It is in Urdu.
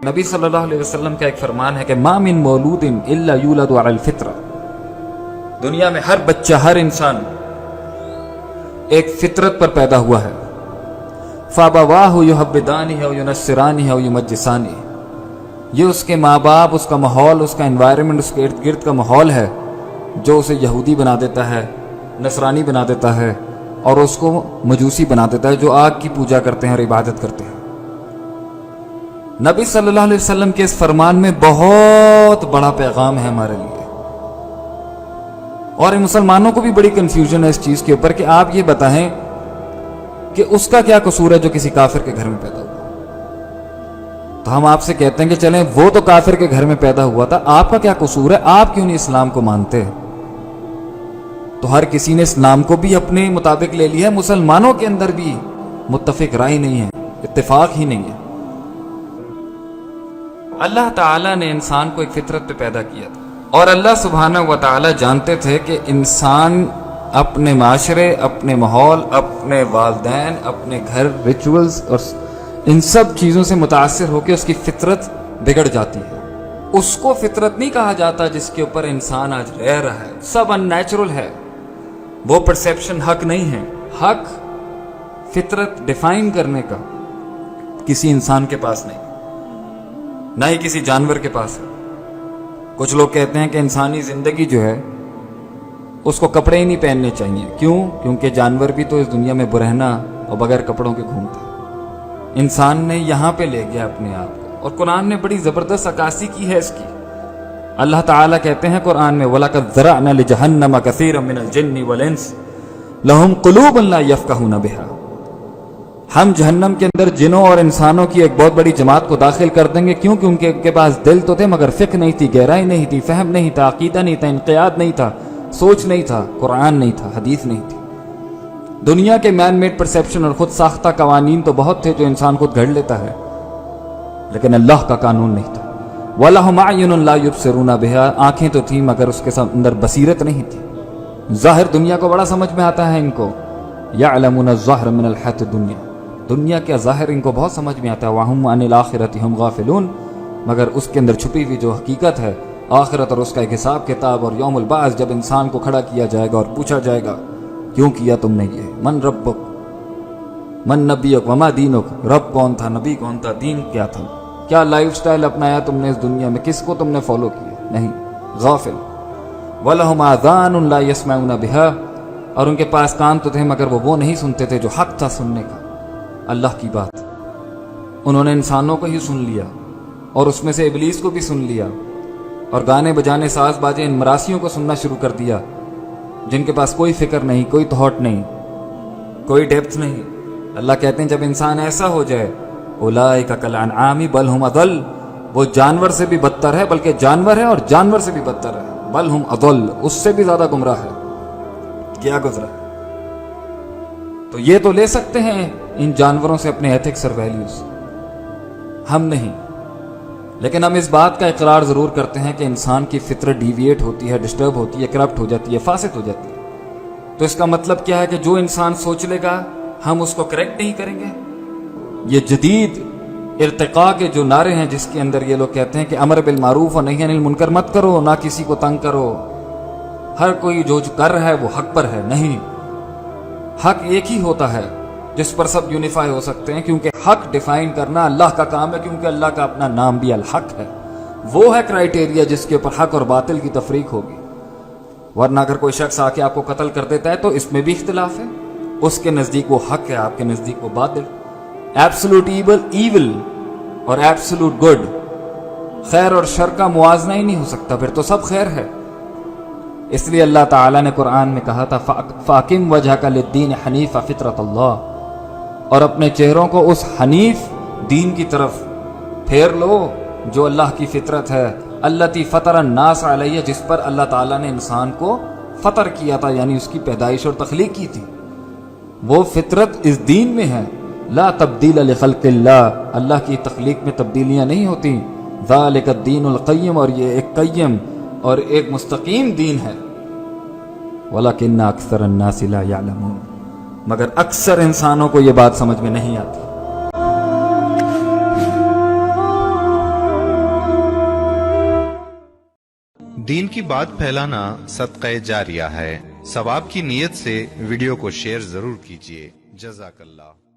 نبی صلی اللہ علیہ وسلم کا ایک فرمان ہے کہ ما من مولود الا یولد علی الفطرہ، دنیا میں ہر بچہ، ہر انسان ایک فطرت پر پیدا ہوا ہے. فابواہ یحودانہ او ینصرانہ او یمجسانہ، یہ اس کے ماں باپ، اس کا ماحول، اس کا انوائرمنٹ، اس کے ارد گرد کا ماحول ہے جو اسے یہودی بنا دیتا ہے، نصرانی بنا دیتا ہے، اور اس کو مجوسی بنا دیتا ہے جو آگ کی پوجا کرتے ہیں اور عبادت کرتے ہیں. نبی صلی اللہ علیہ وسلم کے اس فرمان میں بہت بڑا پیغام ہے ہمارے لیے، اور مسلمانوں کو بھی بڑی کنفیوژن ہے اس چیز کے اوپر کہ آپ یہ بتائیں کہ اس کا کیا قصور ہے جو کسی کافر کے گھر میں پیدا ہوا. تو ہم آپ سے کہتے ہیں کہ چلیں وہ تو کافر کے گھر میں پیدا ہوا تھا، آپ کا کیا قصور ہے؟ آپ کیوں نہیں اسلام کو مانتے؟ تو ہر کسی نے اسلام کو بھی اپنے مطابق لے لیا ہے، مسلمانوں کے اندر بھی متفق رائے نہیں ہے، اتفاق ہی نہیں ہے. اللہ تعالیٰ نے انسان کو ایک فطرت پہ پیدا کیا تھا، اور اللہ سبحانہ و تعالیٰ جانتے تھے کہ انسان اپنے معاشرے، اپنے ماحول، اپنے والدین، اپنے گھر، ریچولز اور ان سب چیزوں سے متاثر ہو کے اس کی فطرت بگڑ جاتی ہے. اس کو فطرت نہیں کہا جاتا جس کے اوپر انسان آج رہ رہا ہے، سب ان نیچرل ہے، وہ پرسیپشن حق نہیں ہے. حق فطرت ڈیفائن کرنے کا کسی انسان کے پاس نہیں، نہ ہی کسی جانور کے پاس ہے. کچھ لوگ کہتے ہیں کہ انسانی زندگی جو ہے اس کو کپڑے ہی نہیں پہننے چاہیے. کیوں؟ کیونکہ جانور بھی تو اس دنیا میں برہنہ اور بغیر کپڑوں کے گھومتا ہے. انسان نے یہاں پہ لے گیا اپنے آپ کو، اور قرآن نے بڑی زبردست عکاسی کی ہے اس کی. اللہ تعالیٰ کہتے ہیں قرآن میں وَلَقَدْ ذَرَأْنَا لِجَهَنَّمَ كَثِيرًا مِنَ الْجِنِّ وَالْإِنسِ لَهُمْ قُلُوبٌ لَا يَفْقَهُونَ بِهَا، ہم جہنم کے اندر جنوں اور انسانوں کی ایک بہت بڑی جماعت کو داخل کر دیں گے. کیوں؟ کیونکہ ان کے پاس دل تو تھے مگر فقہ نہیں تھی، گہرائی نہیں تھی، فہم نہیں تھا، عقیدہ نہیں تھا، انقیاد نہیں تھا، سوچ نہیں تھا، قرآن نہیں تھا، حدیث نہیں تھی. دنیا کے مین میڈ پرسیپشن اور خود ساختہ قوانین تو بہت تھے جو انسان خود گھڑ لیتا ہے، لیکن اللہ کا قانون نہیں تھا. وَلَهُمْ أَعْيُنٌ لَا يُبْصِرُونَ بِهَا، آنکھیں تو تھیں مگر اس کے اندر بصیرت نہیں تھی. ظاہر دنیا کو بڑا سمجھ میں آتا ہے ان کو، يَعْلَمُونَ الظَّاهِرَ مِنَ الْحَيَاةِ الدُّنْيَا، دنیا کا ظاہر ان کو بہت سمجھ میں آتا ہے. وَهُمْ عَنِ الْآخِرَةِ هُمْ غَافِلُونَ، مگر اس کے اندر چھپی ہوئی جو حقیقت ہے آخرت اور اس کا ایک حساب کتاب اور یوم البعث، جب انسان کو کھڑا کیا جائے گا اور پوچھا جائے گا کیوں کیا تم نے یہ، من ربک من نبیک وما دینک، رب کون تھا، نبی کون تھا، دین کیا تھا، کیا لائف سٹائل اپنایا تم نے اس دنیا میں، کس کو تم نے فالو کیا؟ نہیں، غافل. وَلَهُمْ آذَانٌ لَا يَسْمَعُونَ بِهَا، اور ان کے پاس کان تو تھے مگر وہ نہیں سنتے تھے جو حق تھا سننے کا، اللہ کی بات. انہوں نے انسانوں کو ہی سن لیا اور اس میں سے ابلیس کو بھی سن لیا، اور گانے بجانے، ساز باجے، ان مراسیوں کو سننا شروع کر دیا جن کے پاس کوئی فکر نہیں، کوئی تھاٹ نہیں، کوئی ڈیپتھ نہیں. اللہ کہتے ہیں جب انسان ایسا ہو جائے اولئک کالانعام بل ہم اضل، وہ جانور سے بھی بدتر ہے، بلکہ جانور ہے اور جانور سے بھی بدتر ہے، بل ہم اضل، اس سے بھی زیادہ گمراہ ہے. کیا گزرا ہے؟ تو یہ تو لے سکتے ہیں ان جانوروں سے اپنے ایتھکس اور ویلیوز، ہم نہیں. لیکن ہم اس بات کا اقرار ضرور کرتے ہیں کہ انسان کی فطرت ڈیویٹ ہوتی ہے، ڈسٹرب ہوتی ہے، کرپٹ ہو جاتی ہے، فاسد ہو جاتی ہے. تو اس کا مطلب کیا ہے کہ جو انسان سوچ لے گا ہم اس کو کریکٹ نہیں کریں گے. یہ جدید ارتقاء کے جو نعرے ہیں جس کے اندر یہ لوگ کہتے ہیں کہ امر بالمعروف اور نہی عن المنکر مت کرو، نہ کسی کو تنگ کرو، ہر کوئی جو کر رہا ہے وہ حق پر ہے. نہیں، حق ایک ہی ہوتا ہے جس پر سب یونیفائی ہو سکتے ہیں، کیونکہ حق ڈیفائن کرنا اللہ کا کام ہے، کیونکہ اللہ کا اپنا نام بھی الحق ہے. وہ ہے کرائیٹیریا جس کے اوپر حق اور باطل کی تفریق ہوگی. ورنہ اگر کوئی شخص آ کے آپ کو قتل کر دیتا ہے تو اس میں بھی اختلاف ہے، اس کے نزدیک وہ حق ہے، آپ کے نزدیک وہ باطل. ایبسولوٹ ایول اور ایبسولوٹ گڈ، خیر اور شر کا موازنہ ہی نہیں ہو سکتا، پھر تو سب خیر ہے. اس لیے اللہ تعالیٰ نے قرآن میں کہا تھا فَأَقِمْ وَجْهَكَ لِلدِّينِ حَنِيفًا فِطْرَةَ اللَّهِ، اور اپنے چہروں کو اس حنیف دین کی طرف پھیر لو جو اللہ کی فطرت ہے، الَّتِي فَطَرَ النَّاسَ عَلَيْهَا، جس پر اللہ تعالیٰ نے انسان کو فطر کیا تھا، یعنی اس کی پیدائش اور تخلیق کی تھی. وہ فطرت اس دین میں ہے. لا تبدیل لخلق اللہ، اللہ کی تخلیق میں تبدیلیاں نہیں ہوتی. ذالک الدین القیم، اور یہ ایک قیم اور ایک مستقیم دین ہے. ولکن اکثر الناس لا یعلمون، مگر اکثر انسانوں کو یہ بات سمجھ میں نہیں آتی. دین کی بات پھیلانا صدقہ جاریہ ہے. ثواب کی نیت سے ویڈیو کو شیئر ضرور کیجیے. جزاک اللہ.